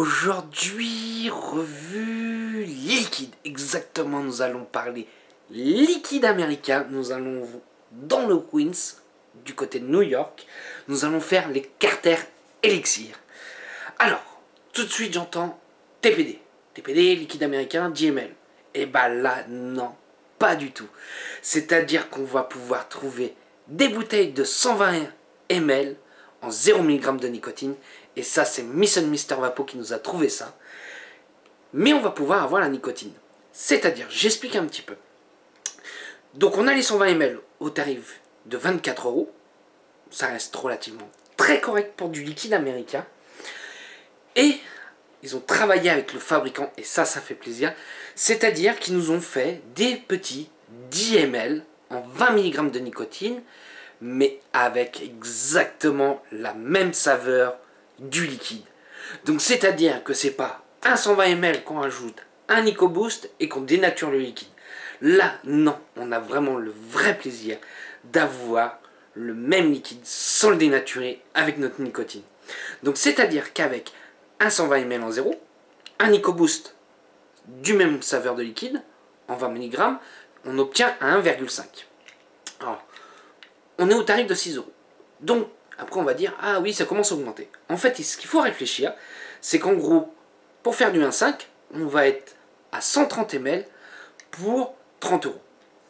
Aujourd'hui, revue liquide. Exactement, nous allons parler liquide américain. Nous allons dans le Queens, du côté de New York. Nous allons faire les Carter Elixir. Alors, tout de suite j'entends TPD. TPD, liquide américain, DML. Et bah là, non, pas du tout. C'est-à-dire qu'on va pouvoir trouver des bouteilles de 120 ml en 0 mg de nicotine. Et ça, c'est Miss Mr Vapo qui nous a trouvé ça. Mais on va pouvoir avoir la nicotine. C'est-à-dire, j'explique un petit peu. Donc on a les 120 ml au tarif de 24 €. Ça reste relativement très correct pour du liquide américain. Et ils ont travaillé avec le fabricant, et ça fait plaisir. C'est-à-dire qu'ils nous ont fait des petits 10 ml en 20 mg de nicotine, mais avec exactement la même saveur du liquide. Donc c'est-à-dire que c'est pas un 120 ml qu'on ajoute un NicoBoost et qu'on dénature le liquide. Là, non, on a vraiment le vrai plaisir d'avoir le même liquide sans le dénaturer avec notre nicotine. Donc c'est-à-dire qu'avec un 120 ml en 0, un NicoBoost du même saveur de liquide en 20 mg, on obtient un 1,5. Alors, on est au tarif de 6 €. Donc, après on va dire, ah oui, ça commence à augmenter. En fait, ce qu'il faut réfléchir, c'est qu'en gros, pour faire du 1,5, on va être à 130 ml pour 30 €.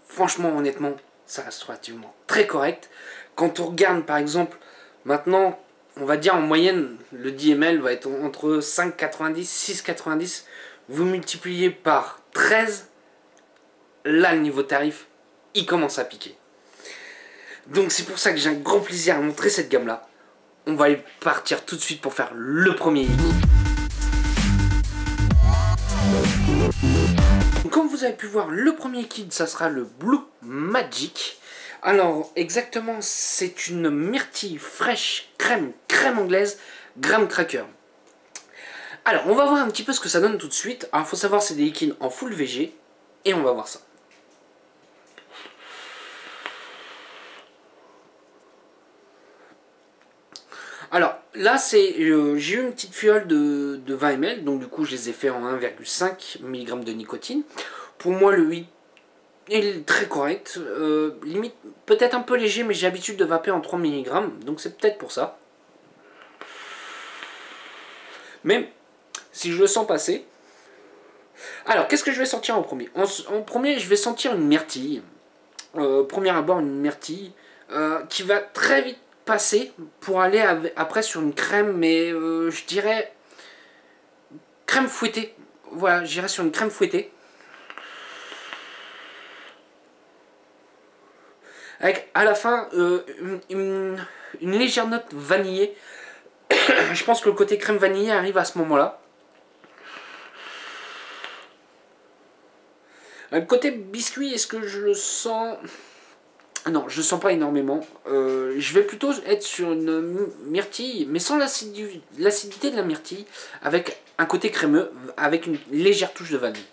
Franchement, honnêtement, ça reste relativement très correct. Quand on regarde, par exemple, maintenant, on va dire en moyenne, le 10 ml va être entre 5,90, 6,90. Vous multipliez par 13, là, le niveau tarif, il commence à piquer. Donc c'est pour ça que j'ai un grand plaisir à montrer cette gamme là. On va aller partir tout de suite pour faire le premier liquide. Comme vous avez pu voir, le premier liquide, ça sera le Blue Magic. Alors exactement, c'est une myrtille fraîche crème anglaise graham cracker. Alors on va voir un petit peu ce que ça donne tout de suite. Alors il faut savoir, c'est des liquides en full VG et on va voir ça. Alors là, j'ai eu une petite fiole de 20 ml, donc du coup je les ai fait en 1,5 mg de nicotine. Pour moi, le 8 est très correct, limite peut-être un peu léger, mais j'ai l'habitude de vaper en 3 mg, donc c'est peut-être pour ça. Mais si je le sens passer... Alors, qu'est-ce que je vais sentir en premier? En premier, je vais sentir une myrtille. Premier abord, une myrtille qui va très vite passer pour aller après sur une crème, mais je dirais crème fouettée. Voilà, j'irai sur une crème fouettée. Avec à la fin une légère note vanillée. Je pense que le côté crème vanillée arrive à ce moment-là. Le côté biscuit, est-ce que je le sens? Non, je ne sens pas énormément. Je vais plutôt être sur une myrtille, mais sans l'acidité de la myrtille, avec un côté crémeux, avec une légère touche de vanille.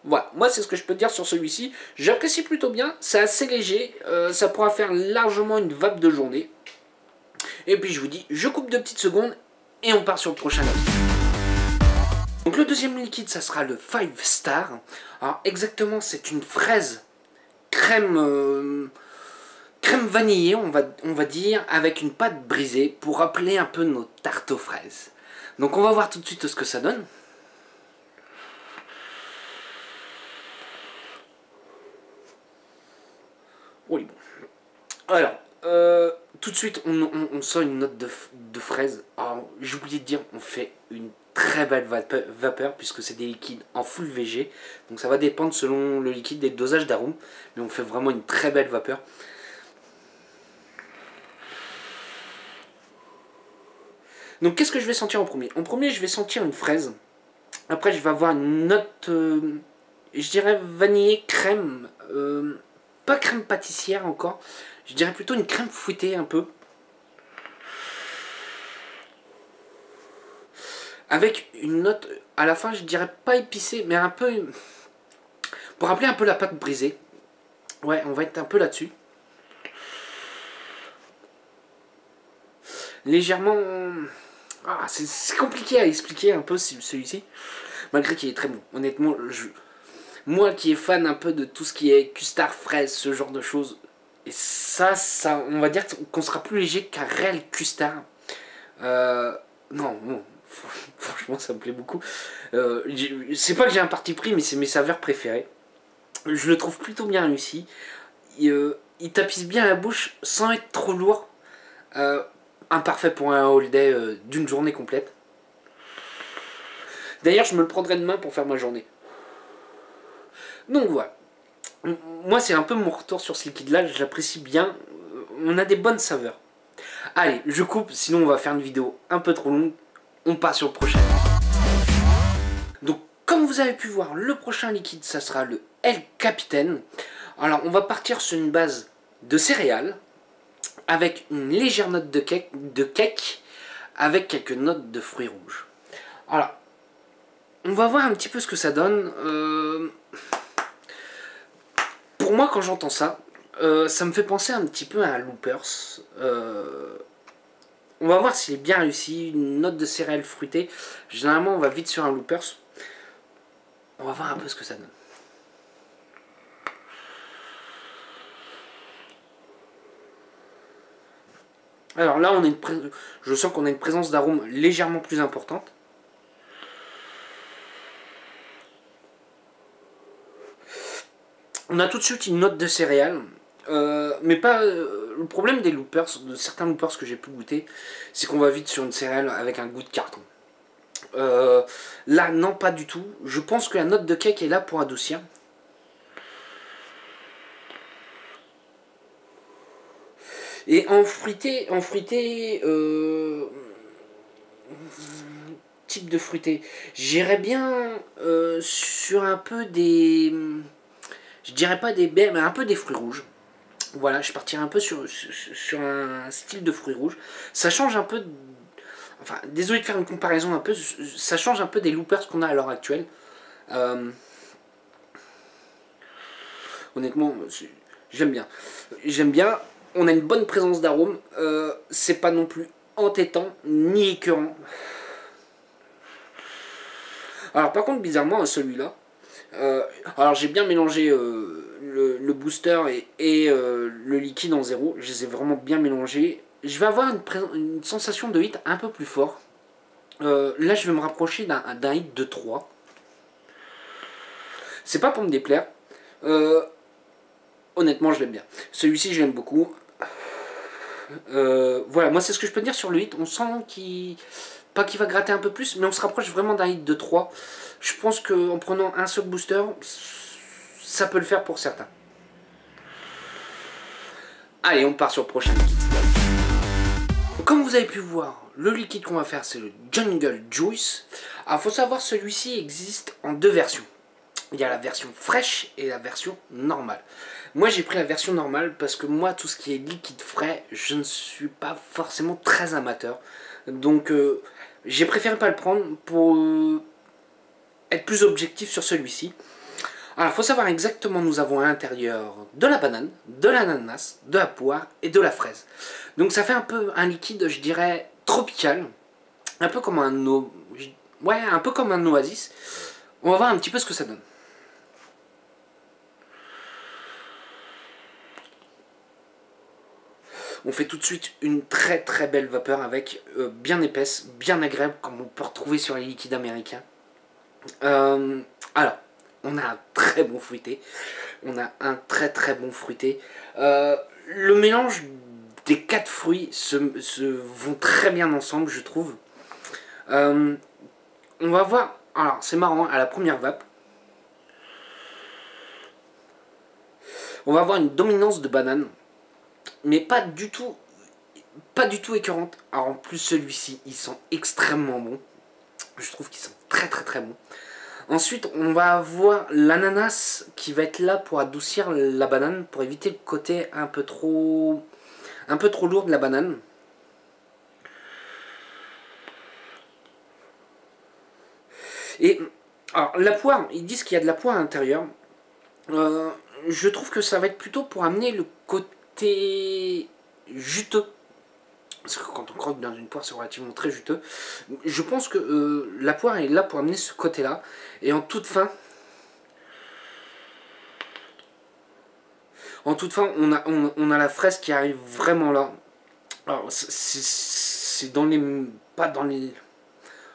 Voilà, moi c'est ce que je peux dire sur celui-ci. J'apprécie plutôt bien, c'est assez léger, ça pourra faire largement une vape de journée. Et puis je vous dis, je coupe 2 petites secondes et on part sur le prochain liquide. Donc le deuxième liquide, ça sera le 5 Star. Alors exactement, c'est une fraise crème vanillée, on va dire, avec une pâte brisée pour rappeler un peu nos tartes aux fraises. Donc on va voir tout de suite ce que ça donne. Oui, bon. Alors, tout de suite, on sent une note de fraise. Alors, j'ai oublié de dire, on fait une très belle vapeur, puisque c'est des liquides en full VG. Donc ça va dépendre selon le liquide des dosages d'arômes. Mais on fait vraiment une très belle vapeur. Donc qu'est-ce que je vais sentir en premier? En premier, je vais sentir une fraise. Après, je vais avoir une note, je dirais vanillée crème. Pas crème pâtissière encore. Je dirais plutôt une crème fouettée un peu. Avec une note, à la fin, je dirais pas épicée, mais un peu... Pour rappeler un peu la pâte brisée. Ouais, on va être un peu là-dessus. Légèrement Ah, c'est compliqué à expliquer un peu celui-ci, malgré qu'il est très bon. Honnêtement, moi qui est fan un peu de tout ce qui est custard, fraise, ce genre de choses, et ça on va dire qu'on sera plus léger qu'un réel custard. Non, bon, franchement, ça me plaît beaucoup. C'est pas que j'ai un parti pris, mais c'est mes saveurs préférées. Je le trouve plutôt bien réussi. Il tapisse bien la bouche sans être trop lourd. Imparfait pour un all day d'une journée complète. D'ailleurs, je me le prendrai demain pour faire ma journée. Donc voilà. Moi, c'est un peu mon retour sur ce liquide-là. Je l'apprécie bien. On a des bonnes saveurs. Allez, je coupe, sinon on va faire une vidéo un peu trop longue. On passe sur le prochain. Donc, comme vous avez pu voir, le prochain liquide, ça sera le El Capitaine. Alors, on va partir sur une base de céréales, avec une légère note de cake, avec quelques notes de fruits rouges. Alors, on va voir un petit peu ce que ça donne. Pour moi, quand j'entends ça, ça me fait penser un petit peu à un Loopers. On va voir s'il est bien réussi. Une note de céréales fruitées. Généralement, on va vite sur un Loopers. On va voir un peu ce que ça donne. Alors là, je sens qu'on a une présence d'arôme légèrement plus importante. On a tout de suite une note de céréales, mais pas... le problème des loopers, de certains loopers que j'ai pu goûter, c'est qu'on va vite sur une céréale avec un goût de carton. Là, non, pas du tout. Je pense que la note de cake est là pour adoucir. Et en fruité, type de fruité, j'irais bien sur un peu des... Je dirais pas des baies, mais un peu des fruits rouges. Voilà, je partirais un peu sur un style de fruits rouges. Ça change un peu... Enfin, désolé de faire une comparaison un peu, ça change un peu des loopers qu'on a à l'heure actuelle. Honnêtement, j'aime bien. J'aime bien. On a une bonne présence d'arôme. C'est pas non plus entêtant, ni écœurant. Alors par contre, bizarrement, celui-là, alors j'ai bien mélangé le booster et le liquide en zéro. Je les ai vraiment bien mélangés. Je vais avoir une sensation de hit un peu plus fort. Là, je vais me rapprocher d'un hit de 3. C'est pas pour me déplaire. Honnêtement, je l'aime bien. Celui-ci, je l'aime beaucoup. Voilà, moi, c'est ce que je peux dire sur le hit. On sent qu'il... Pas qu'il va gratter un peu plus, mais on se rapproche vraiment d'un hit de 3. Je pense qu'en prenant un seul booster, ça peut le faire pour certains. Allez, on part sur le prochain liquide. Comme vous avez pu voir, le liquide qu'on va faire, c'est le Jungle Juice. Alors, il faut savoir, celui-ci existe en deux versions. Il y a la version fraîche et la version normale. Moi, j'ai pris la version normale parce que moi, tout ce qui est liquide frais, je ne suis pas forcément très amateur. Donc, j'ai préféré pas le prendre pour être plus objectif sur celui-ci. Alors, il faut savoir exactement, nous avons à l'intérieur de la banane, de l'ananas, de la poire et de la fraise. Donc, ça fait un peu un liquide, je dirais, tropical. Un peu comme un peu comme un oasis. On va voir un petit peu ce que ça donne. On fait tout de suite une très très belle vapeur avec bien épaisse, bien agréable comme on peut retrouver sur les liquides américains. Alors, on a un très bon fruité. On a un très très bon fruité. Le mélange des 4 fruits se vont très bien ensemble, je trouve. On va voir. Alors, c'est marrant, à la première vape, on va avoir une dominance de banane, mais pas du tout écœurante. Alors en plus, celui-ci, il sent extrêmement bon. Je trouve qu'il sent très très très bon. Ensuite, on va avoir l'ananas qui va être là pour adoucir la banane, pour éviter le côté un peu trop lourd de la banane. Et alors la poire, ils disent qu'il y a de la poire à l'intérieur. Je trouve que ça va être plutôt pour amener le côté juteux Parce que quand on croque dans une poire, c'est relativement très juteux. Je pense que la poire est là pour amener ce côté-là. Et en toute fin, on a la fraise qui arrive vraiment là. Alors, c'est dans les... Pas dans les...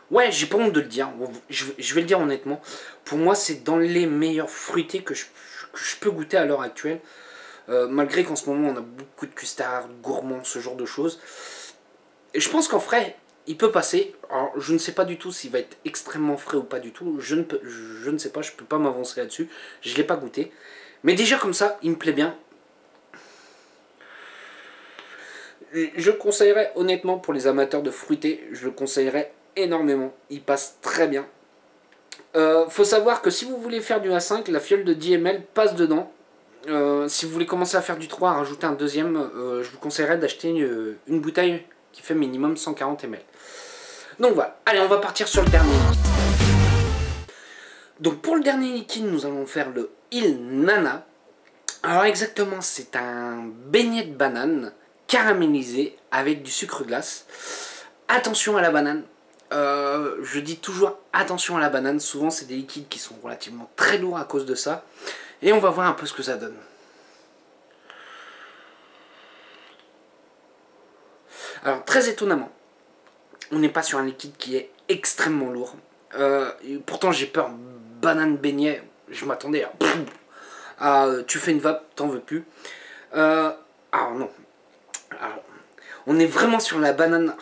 Ouais, j'ai pas honte de le dire. Je vais le dire honnêtement. Pour moi, c'est dans les meilleurs fruités que je peux goûter à l'heure actuelle. Malgré qu'en ce moment, on a beaucoup de custards, gourmands, ce genre de choses. Et je pense qu'en frais, il peut passer. Alors, je ne sais pas du tout s'il va être extrêmement frais ou pas du tout. Je ne sais pas, je peux pas m'avancer là-dessus. Je ne l'ai pas goûté. Mais déjà comme ça, il me plaît bien. Je le conseillerais honnêtement pour les amateurs de fruité. Je le conseillerais énormément. Il passe très bien. Faut savoir que si vous voulez faire du A5, la fiole de 10 ml passe dedans. Si vous voulez commencer à faire du 3, rajouter un deuxième, je vous conseillerais d'acheter une bouteille qui fait minimum 140 ml. Donc voilà, allez, on va partir sur le dernier liquide. Donc pour le dernier liquide, nous allons faire le Il Nana. Alors exactement, c'est un beignet de banane caramélisé avec du sucre glace. Attention à la banane. Je dis toujours attention à la banane. Souvent, c'est des liquides qui sont relativement très lourds à cause de ça. Et on va voir un peu ce que ça donne. Alors, très étonnamment, on n'est pas sur un liquide qui est extrêmement lourd. Pourtant, j'ai peur. Banane beignet, je m'attendais à tu fais une vape, t'en veux plus. Alors non. Alors, on est vraiment sur la banane.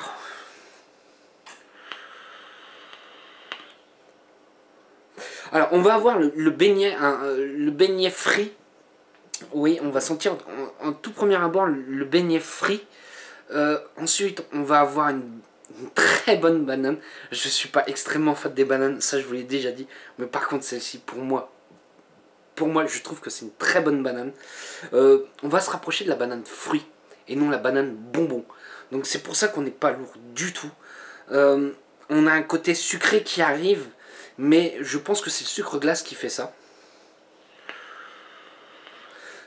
Alors, on va avoir le beignet frit. Oui, on va sentir en tout premier abord le beignet frit. Ensuite, on va avoir une très bonne banane. Je suis pas extrêmement fan des bananes, ça je vous l'ai déjà dit. Mais par contre, celle-ci, pour moi, je trouve que c'est une très bonne banane. On va se rapprocher de la banane fruit et non la banane bonbon. Donc c'est pour ça qu'on n'est pas lourd du tout. On a un côté sucré qui arrive, mais je pense que c'est le sucre glace qui fait ça.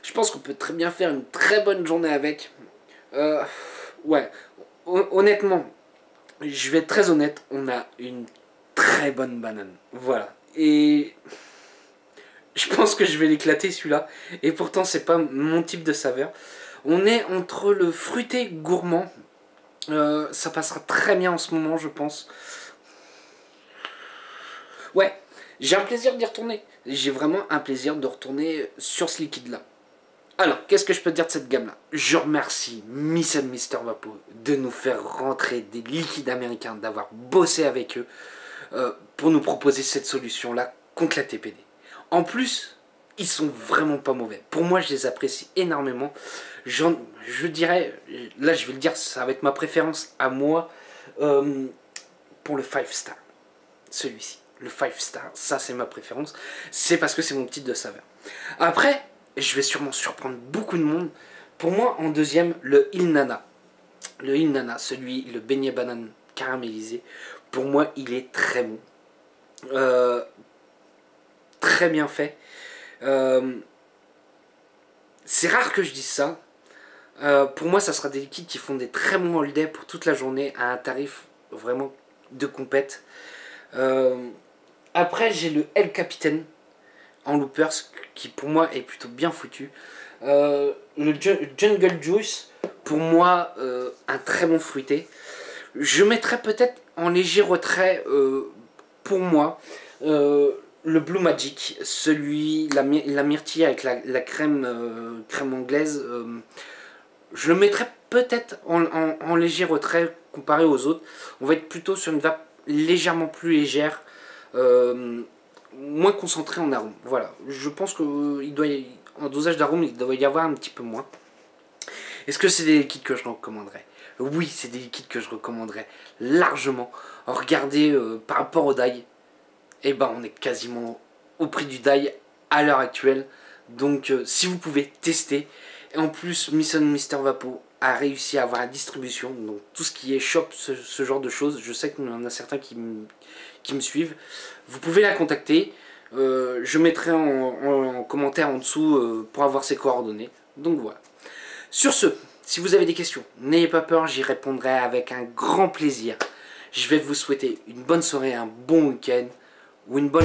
Je pense qu'on peut très bien faire une très bonne journée avec. Ouais, honnêtement, je vais être très honnête, on a une très bonne banane. Voilà. Et je pense que je vais l'éclater celui-là. Et pourtant, c'est pas mon type de saveur. On est entre le fruité gourmand. Ça passera très bien en ce moment, je pense. Ouais, j'ai un plaisir d'y retourner. J'ai vraiment un plaisir de retourner sur ce liquide-là. Alors, qu'est-ce que je peux dire de cette gamme-là? Je remercie Miss and Mr. Vapo de nous faire rentrer des liquides américains, d'avoir bossé avec eux pour nous proposer cette solution-là contre la TPD. En plus, ils sont vraiment pas mauvais. Pour moi, je les apprécie énormément. Je dirais, là je vais le dire, ça va être ma préférence à moi pour le 5 star. Celui-ci, le 5 star, ça c'est ma préférence. C'est parce que c'est mon petit de saveur. Après, je vais sûrement surprendre beaucoup de monde. Pour moi, en deuxième, le Il Nana. Le Il Nana, le beignet banane caramélisé. Pour moi, il est très bon. Très bien fait. C'est rare que je dise ça. Pour moi, ça sera des liquides qui font des très bons holidays pour toute la journée à un tarif vraiment de compète. Après, j'ai le El Capitaine en loopers qui pour moi est plutôt bien foutu. Le Jungle Juice, pour moi, un très bon fruité. Je mettrais peut-être en léger retrait pour moi le Blue Magic, la myrtille avec la crème, crème anglaise. Je le mettrais peut-être en léger retrait comparé aux autres. On va être plutôt sur une vape légèrement plus légère, moins concentrée en arôme. Voilà, je pense en dosage d'arôme, il doit y avoir un petit peu moins. Est-ce que c'est des liquides que je recommanderais? Oui, c'est des liquides que je recommanderais largement. Regardez par rapport au dye, et ben on est quasiment au prix du dye à l'heure actuelle. Donc si vous pouvez tester. Et en plus, Miss and Mr. Vapo a réussi à avoir la distribution. Donc tout ce qui est shop, ce genre de choses, je sais qu'il y en a certains qui me suivent. Vous pouvez la contacter. Je mettrai en commentaire en dessous pour avoir ses coordonnées. Donc voilà. Sur ce, Si vous avez des questions, n'ayez pas peur, j'y répondrai avec un grand plaisir. Je vais vous souhaiter une bonne soirée, un bon week-end ou une bonne...